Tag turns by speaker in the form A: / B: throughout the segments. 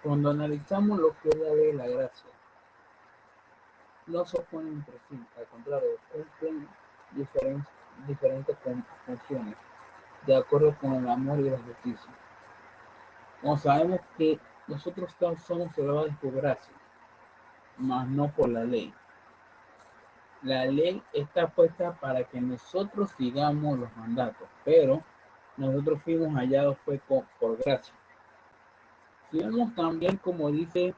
A: Cuando analizamos lo que es la ley y la gracia, no se oponen entre sí, al contrario, cumplen diferen- diferentes funciones, de acuerdo con el amor y la justicia. Como sabemos que nosotros somos salvados por gracia, mas no por la ley. La ley está puesta para que nosotros sigamos los mandatos, pero nosotros fuimos hallados fue por gracia. Si vemos también, como dice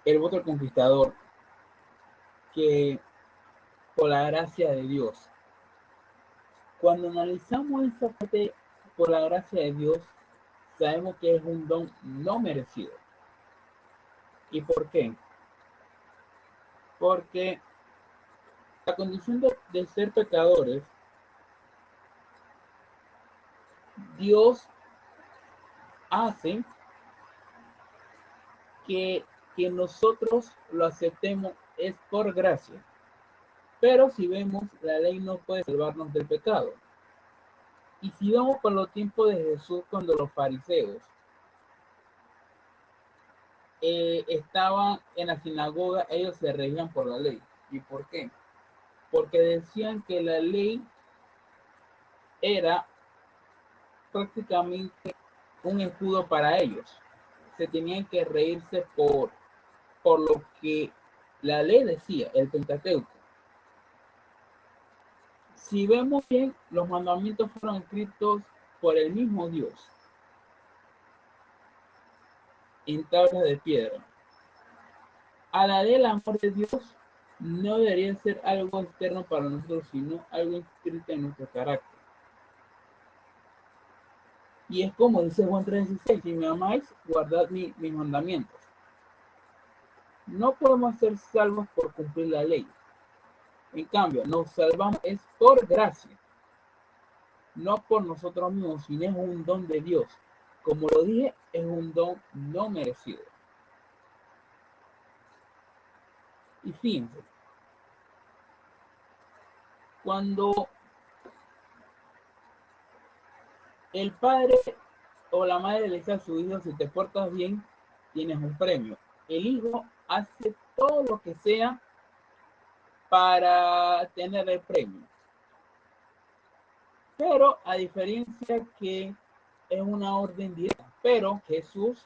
A: el otro conquistador, que por la gracia de Dios. Cuando analizamos esa parte por la gracia de Dios, sabemos que es un don no merecido. ¿Y por qué? Porque la condición de ser pecadores, Dios hace que, que nosotros lo aceptemos es por gracia. Pero si vemos, la ley no puede salvarnos del pecado. Y si vamos por los tiempos de Jesús, cuando los fariseos estaban en la sinagoga, ellos se regían por la ley. ¿Y por qué? Porque decían que la ley era prácticamente un escudo para ellos. Se tenían que reírse por lo que la ley decía, el Pentateuco. Si vemos bien, los mandamientos fueron escritos por el mismo Dios en tablas de piedra. A la del amor de Dios no debería ser algo externo para nosotros, sino algo inscrito en nuestro carácter. Y es como dice Juan 3:16, si me amáis, guardad mis mandamientos. No podemos ser salvos por cumplir la ley. En cambio, nos salvamos es por gracia, no por nosotros mismos, sino es un don de Dios. Como lo dije, es un don no merecido. Y fíjense, cuando el padre o la madre le dice a su hijo, si te portas bien, tienes un premio. El hijo hace todo lo que sea para tener el premio. Pero a diferencia que es una orden directa, pero Jesús,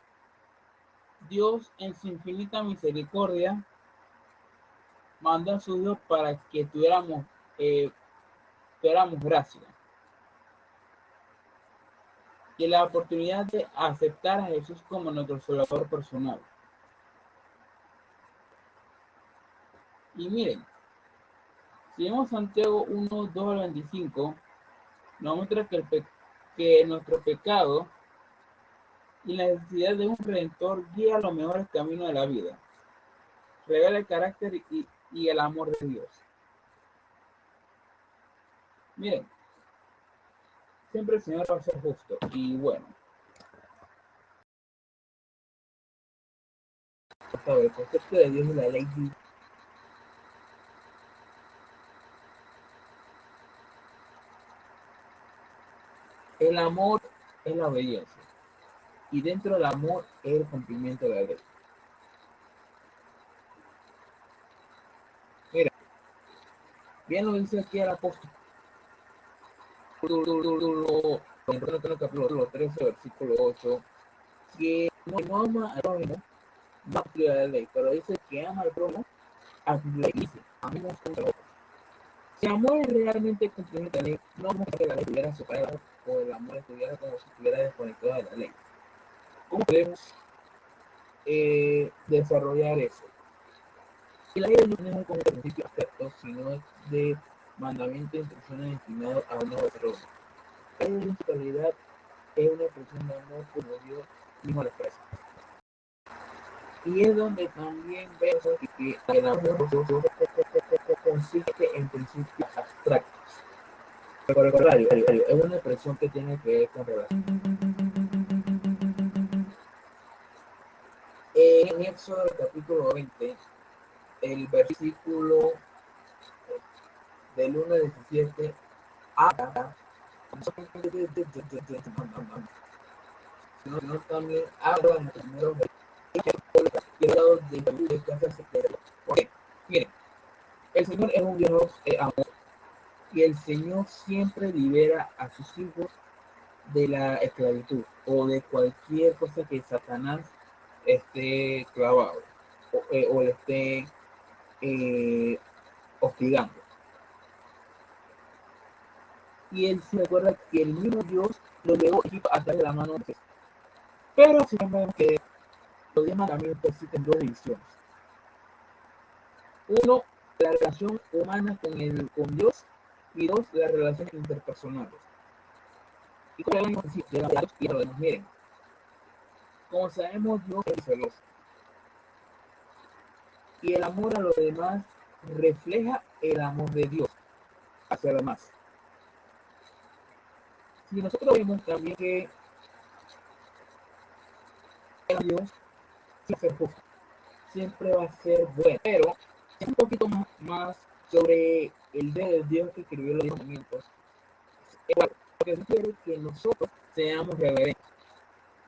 A: Dios en su infinita misericordia, mandó a su Hijo para que tuviéramos gracia y la oportunidad de aceptar a Jesús como nuestro Salvador personal. Y miren, si vemos Santiago 1, 2 al 25, nos muestra que nuestro pecado y la necesidad de un redentor guía los mejores caminos de la vida. Revela el carácter y el amor de Dios. Miren, siempre el Señor va a ser justo. Y bueno, el concepto de Dios y la ley. El amor es la obediencia. Y dentro del amor es el cumplimiento de la ley. Mira, bien lo dice aquí el apóstol. En el capítulo 13, versículo 8, que no ama al prójimo, no aplica la ley, pero dice que ama al prójimo, aplica y dice, amemos uno al otro. Si el amor es realmente cumplimiento de la ley, no vamos a que la ley estuviera separada o el amor estuviera como si estuviera desconectado de la ley. ¿Cómo podemos desarrollar eso? Y la ley no es un conjunto de principios abstractos, sino de mandamientos e instrucciones destinados a un nuevo desarrollo. La ley en su realidad es una expresión de amor como Dios mismo lo expresa. Y es donde también vemos que el amor consiste en principios abstractos. Por el contrario, es una expresión que tiene que ver con relación. En Éxodo capítulo 20, el versículo del 1 al 17 habla sino también habla en los primeros grados de cosas secretas. Ok, miren, el Señor es un Dios amor y el Señor siempre libera a sus hijos de la esclavitud o de cualquier cosa que Satanás esté clavado o le esté eh, hostigando. Y él se recuerda que el mismo Dios lo llevó a través de la mano de Jesús. Pero siempre vemos que los 10 mandamientos existen dos divisiones. Uno, la relación humana con Dios y dos, las relaciones interpersonales. Y como ya decir, de la y lo demás, miren, como sabemos, Dios es celoso y el amor a los demás refleja el amor de Dios hacia los demás. Si nosotros vemos también que el Dios siempre es justo, siempre va a ser bueno, pero es un poquito más sobre el de Dios que escribió los mandamientos. Porque Dios quiere que nosotros seamos reverentes.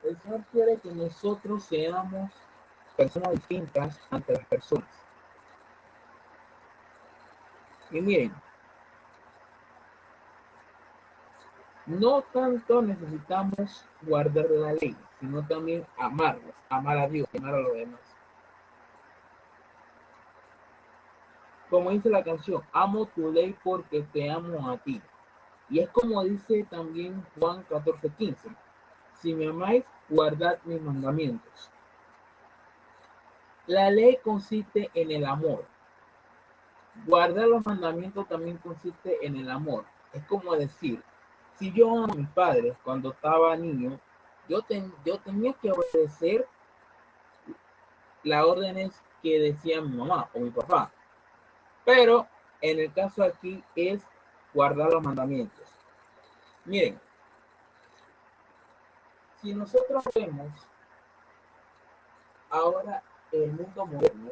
A: El Señor quiere que nosotros seamos personas distintas ante las personas. Y miren, no tanto necesitamos guardar la ley, sino también amarlas, amar a Dios, amar a los demás. Como dice la canción, amo tu ley porque te amo a ti. Y es como dice también Juan 14:15, si me amáis, guardad mis mandamientos. La ley consiste en el amor. Guardar los mandamientos también consiste en el amor. Es como decir, si yo amo a mis padres cuando estaba niño, yo tenía que obedecer las órdenes que decía mi mamá o mi papá. Pero en el caso aquí es guardar los mandamientos. Miren, si nosotros vemos ahora el mundo moderno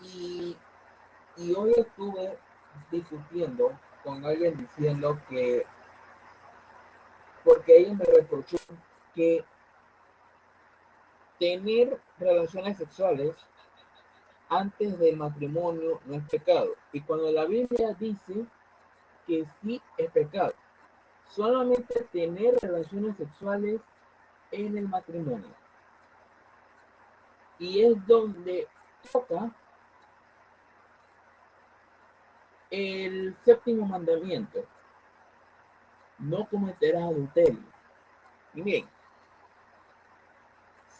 A: y, y hoy estuve discutiendo con alguien diciendo que, porque ella me reprochó que tener relaciones sexuales antes del matrimonio no es pecado. Y cuando la Biblia dice que sí es pecado, solamente tener relaciones sexuales en el matrimonio. Y es donde toca el séptimo mandamiento, no cometerás adulterio. Y miren,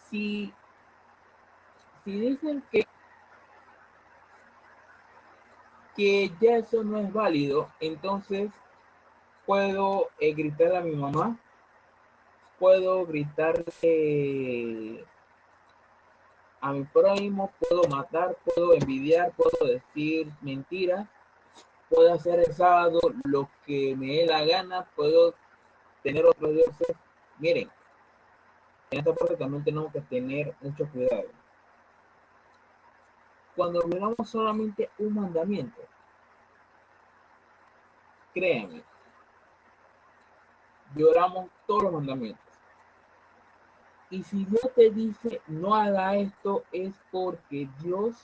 A: si, si dicen que ya eso no es válido, entonces puedo gritar a mi mamá, puedo gritarle a mi prójimo, puedo matar, puedo envidiar, puedo decir mentiras, puedo hacer el sábado lo que me dé la gana, puedo tener otros dioses. Miren, en esta parte también tenemos que tener mucho cuidado. Cuando violamos solamente un mandamiento, créanme, violamos todos los mandamientos. Y si Dios te dice no haga esto, es porque Dios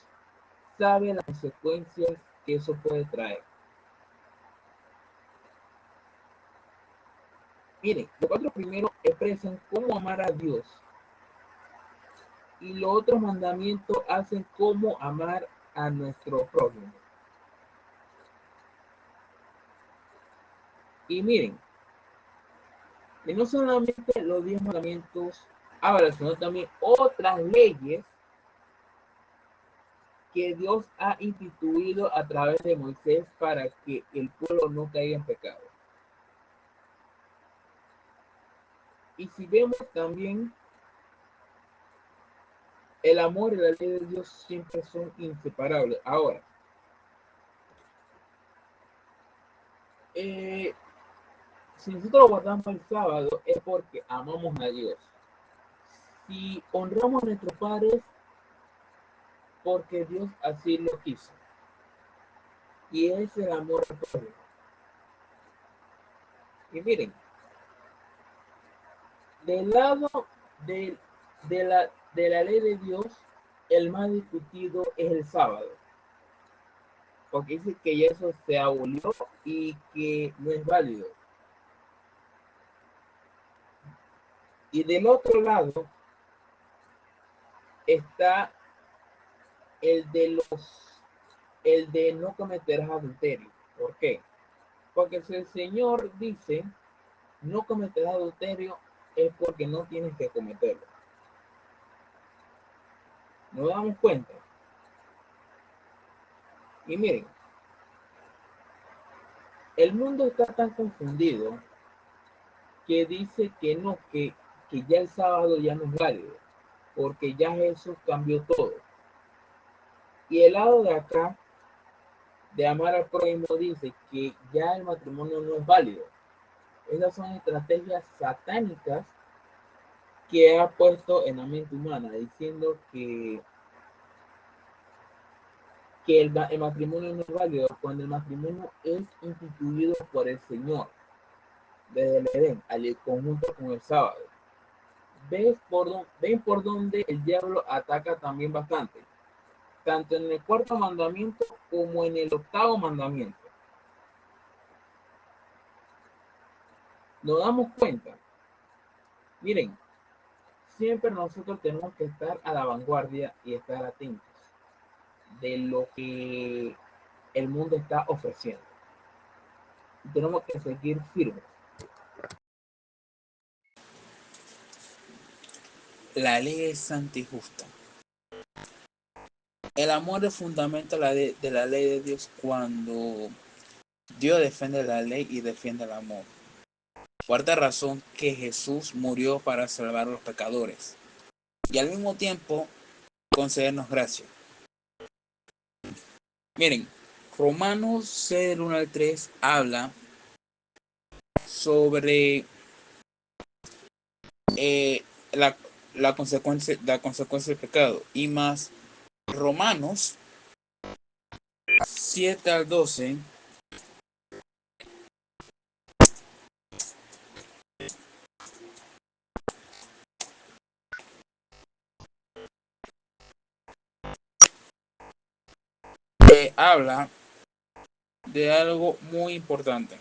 A: sabe las consecuencias que eso puede traer. Miren, los cuatro primeros expresan cómo amar a Dios y los otros mandamientos hacen cómo amar a nuestro prójimo. Y miren, y no solamente los 10 mandamientos hablan, sino también otras leyes que Dios ha instituido a través de Moisés para que el pueblo no caiga en pecado. Y si vemos también, el amor y la ley de Dios siempre son inseparables. Ahora, eh, si nosotros guardamos el sábado es porque amamos a Dios. Si honramos a nuestros padres, porque Dios así lo quiso. Y es el amor al prójimo. Y miren, Del lado de, de la ley de Dios, el más discutido es el sábado, porque dice que ya eso se abolió y que no es válido. Y del otro lado está el el de no cometerás adulterio. ¿Por qué? Porque si el Señor dice no cometerás adulterio, es porque no tienes que cometerlo. Nos damos cuenta. Y miren, el mundo está tan confundido que dice que no, que ya el sábado ya no es válido, porque ya Jesús cambió todo. Y el lado de acá, de amar al prójimo, dice que ya el matrimonio no es válido. Esas son estrategias satánicas que ha puesto en la mente humana, diciendo que el matrimonio no es válido cuando el matrimonio es instituido por el Señor desde el Edén, al conjunto con el sábado. ¿Ven por donde el diablo ataca también bastante? Tanto en el cuarto mandamiento como en el octavo mandamiento. Nos damos cuenta. Miren, siempre nosotros tenemos que estar a la vanguardia y estar atentos de lo que el mundo está ofreciendo. Tenemos que seguir firmes.
B: La ley es santa y justa. El amor es fundamento de la ley de Dios cuando Dios defiende la ley y defiende el amor. Cuarta razón que Jesús murió para salvar a los pecadores y al mismo tiempo concedernos gracia. Miren, Romanos 6 del 1 al 3 habla sobre eh, la, la consecuencia del pecado y más Romanos 7 al 12 habla de algo muy importante,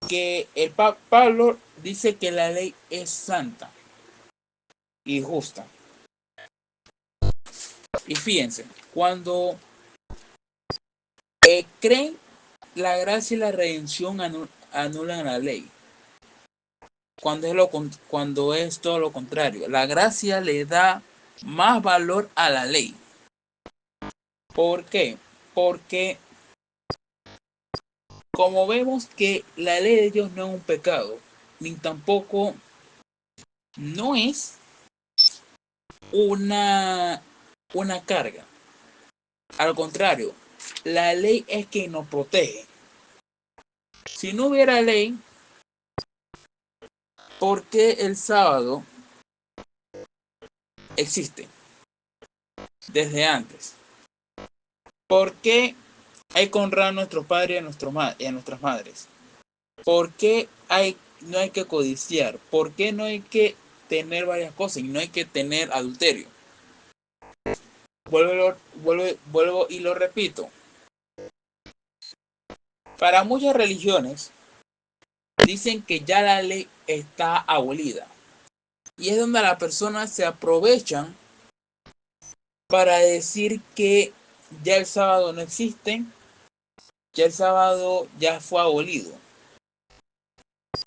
B: que el Pablo dice que la ley es santa y justa. Y fíjense, cuando creen, la gracia y la redención anulan la ley. Cuando es todo lo contrario, la gracia le da más valor a la ley. ¿Por qué? Porque como vemos que la ley de Dios no es un pecado, ni tampoco no es una, una carga. Al contrario, la ley es quien nos protege. Si no hubiera ley, ¿por qué el sábado existe desde antes? ¿Por qué hay que honrar a nuestros padres y a nuestras madres? ¿Por qué no hay que codiciar? ¿Por qué no hay que tener varias cosas y no hay que tener adulterio? Vuelvo y lo repito. Para muchas religiones dicen que ya la ley está abolida. Y es donde las personas se aprovechan para decir que ya el sábado no existe, ya el sábado ya fue abolido.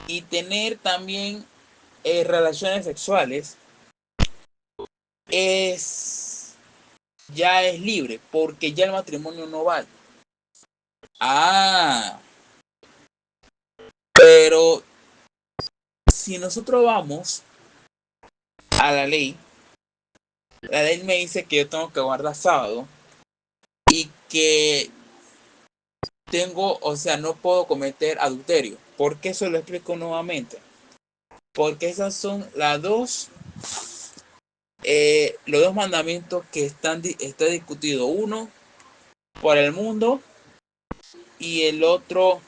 B: Y tener también relaciones sexuales ya es libre, porque ya el matrimonio no vale. Ah, pero si nosotros vamos a la ley me dice que yo tengo que guardar sábado y que o sea, no puedo cometer adulterio. ¿Por qué? Eso lo explico nuevamente. Porque esas son los dos mandamientos que está discutido. Uno por el mundo y el otro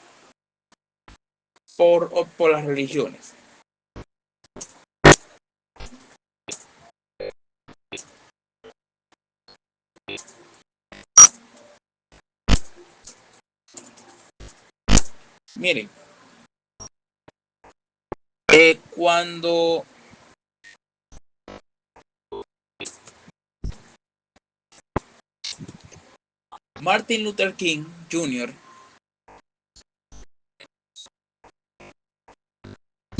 B: por las religiones. Miren, cuando Martin Luther King Jr.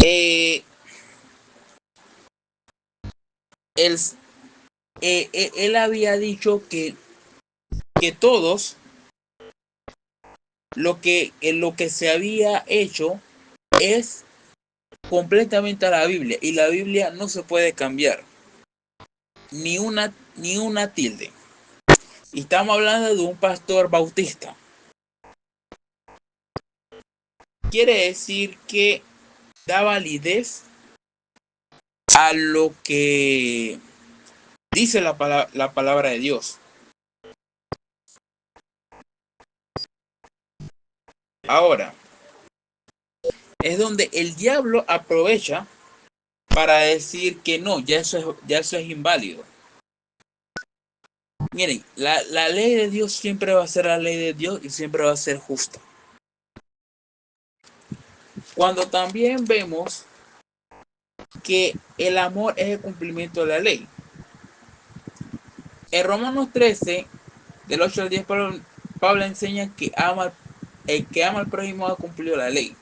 B: eh, él, él había dicho que todos lo que se había hecho es completamente a la Biblia, y la Biblia no se puede cambiar ni una tilde. Y estamos hablando de un pastor bautista. Quiere decir que da validez a lo que dice la palabra de Dios. Ahora, es donde el diablo aprovecha para decir que no, ya eso es inválido. Miren, la ley de Dios siempre va a ser la ley de Dios y siempre va a ser justa. Cuando también vemos que el amor es el cumplimiento de la ley. En Romanos 13, del 8 al 10, Pablo enseña que el que ama al prójimo ha cumplido la ley.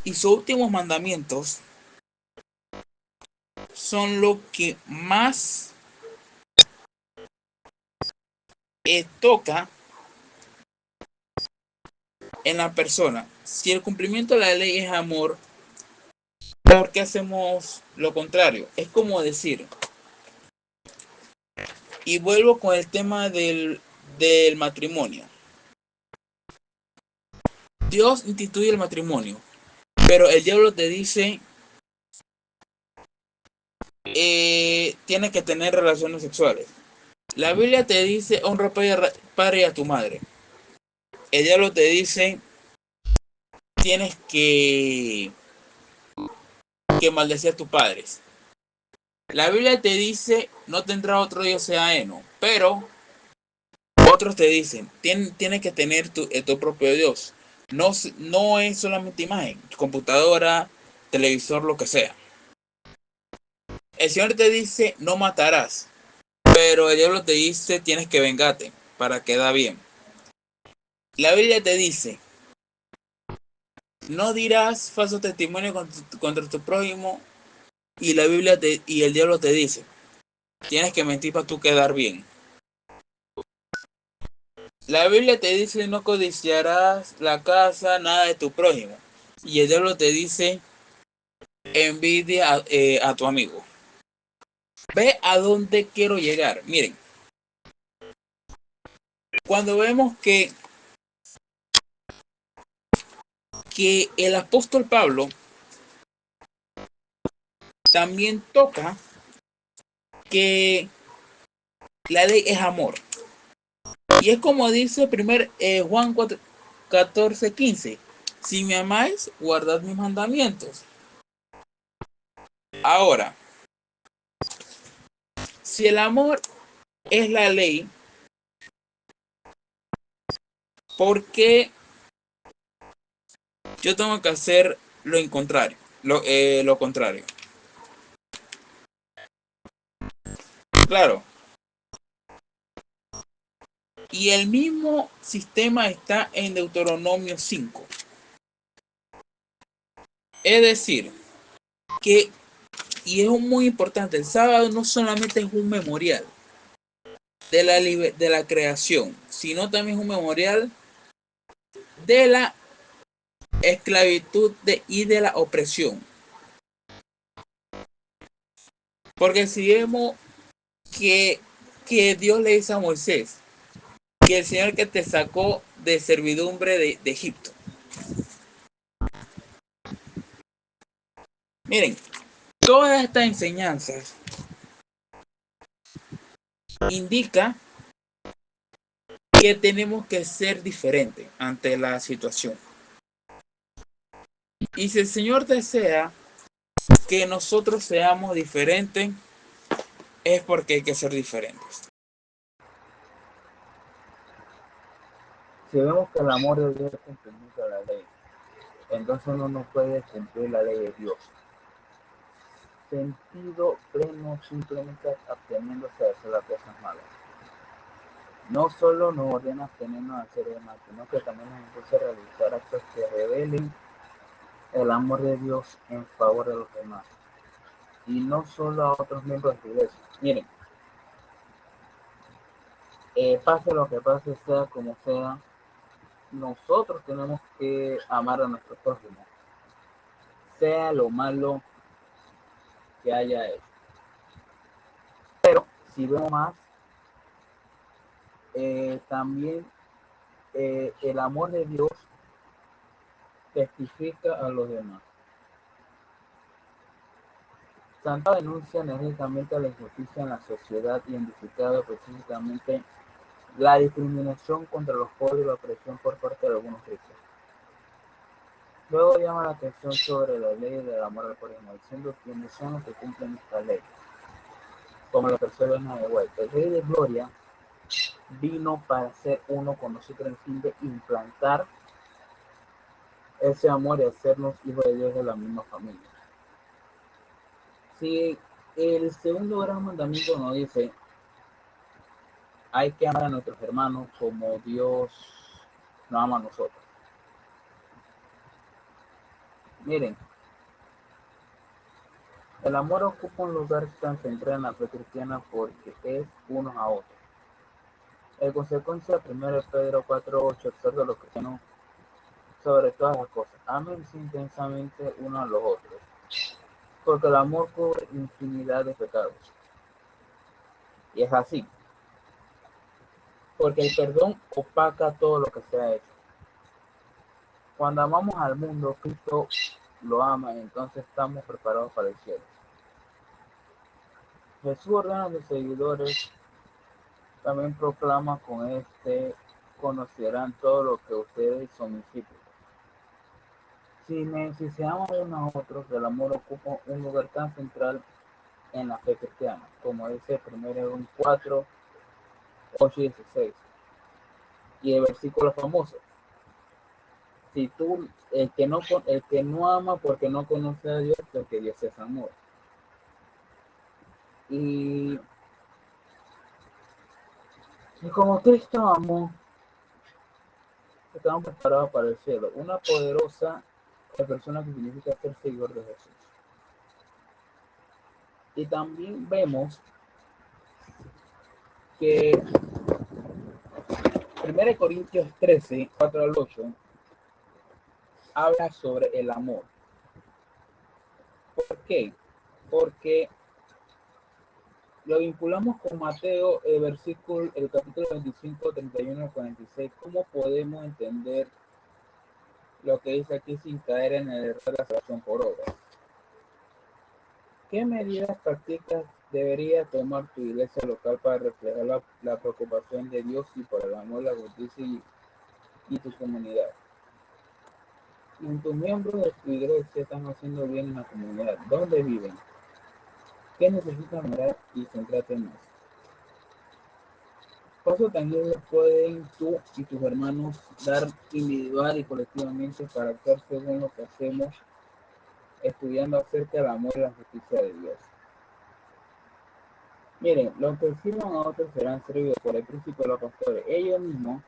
B: Y sus últimos mandamientos son lo que más toca en la persona. Si el cumplimiento de la ley es amor, ¿por qué hacemos lo contrario? Es como decir, y vuelvo con el tema del matrimonio. Dios instituye el matrimonio, pero el diablo te dice, tienes que tener relaciones sexuales. La Biblia te dice, honra a padre y a tu madre. El diablo te dice, tienes que maldecir a tus padres. La Biblia te dice, no tendrá otro Dios sea ajeno, pero otros te dicen, tienes que tener tu propio Dios. No es solamente imagen, computadora, televisor, lo que sea. El Señor te dice, no matarás, pero el diablo te dice, tienes que vengarte para quedar bien. La Biblia te dice, no dirás falso testimonio contra tu prójimo, y y el diablo te dice, tienes que mentir para tú quedar bien. La Biblia te dice, no codiciarás la casa, nada de tu prójimo, y el diablo te dice, envidia a tu amigo. Ve a dónde quiero llegar. Miren, cuando vemos que el apóstol Pablo también toca que la ley es amor. Y es como dice Juan 14:15. Si me amáis, guardad mis mandamientos. Ahora, si el amor es la ley, ¿por qué yo tengo que hacer lo contrario? Lo contrario. Claro. Y el mismo sistema está en Deuteronomio 5. Es decir, que, y es muy importante, el sábado no solamente es un memorial de la creación, sino también es un memorial de la esclavitud y de la opresión. Porque si vemos que Dios le dice a Moisés, que el Señor que te sacó de servidumbre de Egipto. Miren, todas estas enseñanzas indican que tenemos que ser diferentes ante la situación. Y si el Señor desea que nosotros seamos diferentes, es porque hay que ser diferentes.
A: Si vemos que el amor de Dios es cumplimiento de la ley, entonces uno no puede cumplir la ley de Dios. Sentido pleno simplemente absteniéndose de hacer las cosas malas. No solo nos ordena abstenernos de hacer el mal, sino que también nos impulsa a realizar actos que revelen el amor de Dios en favor de los demás. Y no solo a otros miembros de la iglesia. Miren, pase lo que pase, sea como sea, nosotros tenemos que amar a nuestro prójimo, sea lo malo que haya hecho. Pero si vemos más, también el amor de Dios testifica a los demás. Santa denuncia enérgicamente la injusticia en la sociedad, identificando específicamente la discriminación contra los pobres y la opresión por parte de algunos ricos. Luego llama la atención sobre la ley del amor al prójimo, diciendo quiénes son los que cumplen esta ley, como la persona de vuelta. El Rey de Gloria vino para ser uno con nosotros en fin de implantar ese amor y hacernos hijos de Dios de la misma familia. Si el segundo gran mandamiento nos dice hay que amar a nuestros hermanos como Dios nos ama a nosotros. Miren, el amor ocupa un lugar tan central en la fe cristiana porque es unos a otros. En consecuencia, 1 Pedro 4:8 exhorta a los cristianos sobre todas las cosas. Ámense intensamente unos a los otros, porque el amor cubre infinidad de pecados. Y es así, porque el perdón opaca todo lo que se ha hecho. Cuando amamos al mundo, Cristo lo ama y entonces estamos preparados para el cielo. Jesús ordena a sus seguidores, también proclama con este, conocerán todo lo que ustedes son mis discípulos. Si se aman unos a otros, el amor ocupa un lugar tan central en la fe cristiana, como dice 1 4, 8 y 16. Y el versículo famoso, si tú, el que no ama porque no conoce a Dios, porque Dios es amor. Y, y como Cristo amó, estamos preparados para el cielo. Una poderosa persona que significa ser seguidor de Jesús. Y también vemos que 1 Corintios 13, 4 al 8, habla sobre el amor. ¿Por qué? Porque lo vinculamos con Mateo, el capítulo 25, 31 al 46. ¿Cómo podemos entender lo que dice aquí sin caer en el error de la salvación por obra? ¿Qué medidas prácticas debería tomar tu iglesia local para reflejar la preocupación de Dios y por el amor, la justicia y tu comunidad? Si tus miembros de tu iglesia están haciendo bien en la comunidad, ¿dónde viven? ¿Qué necesitan mejorar y centrarte más? Pasos tangibles pueden tú y tus hermanos dar individual y colectivamente para actuar según lo que hacemos, estudiando acerca del amor y la justicia de Dios. Miren, los que sirvan a otros serán servidos por el principio de los pastores. Ellos mismos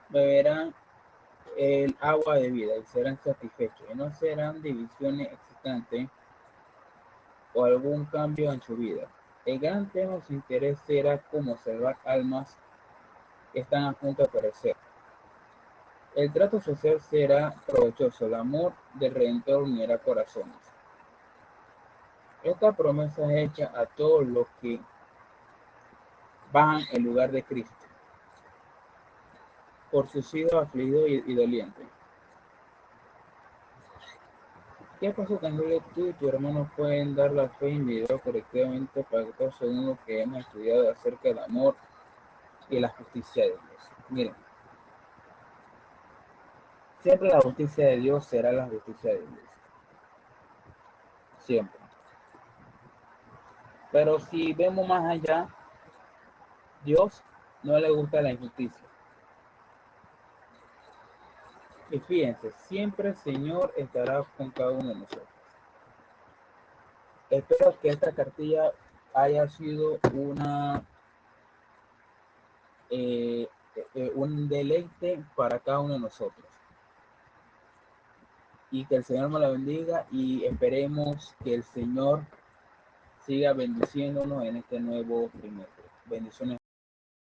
A: beberán el agua de vida y serán satisfechos. Y no serán divisiones existentes o algún cambio en su vida. El gran tema de su interés será cómo salvar almas que están a punto de perecer. El trato social será provechoso. El amor del Redentor unirá corazones. Esta promesa es hecha a todos los que van en lugar de Cristo, por sus hijos afligidos y dolientes. ¿Qué paso tangible tú y tu hermano pueden dar la fe individual colectivamente para actuar según lo que hemos estudiado acerca del amor y la justicia de Dios? Miren, Siempre la justicia de Dios será la justicia de Dios. Siempre. Pero si vemos más allá, Dios no le gusta la injusticia. Y fíjense, siempre el Señor estará con cada uno de nosotros. Espero que esta cartilla haya sido eh, un deleite para cada uno de nosotros. Y que el Señor me la bendiga y esperemos que el Señor siga bendiciéndonos en este nuevo trimestre. Bendiciones.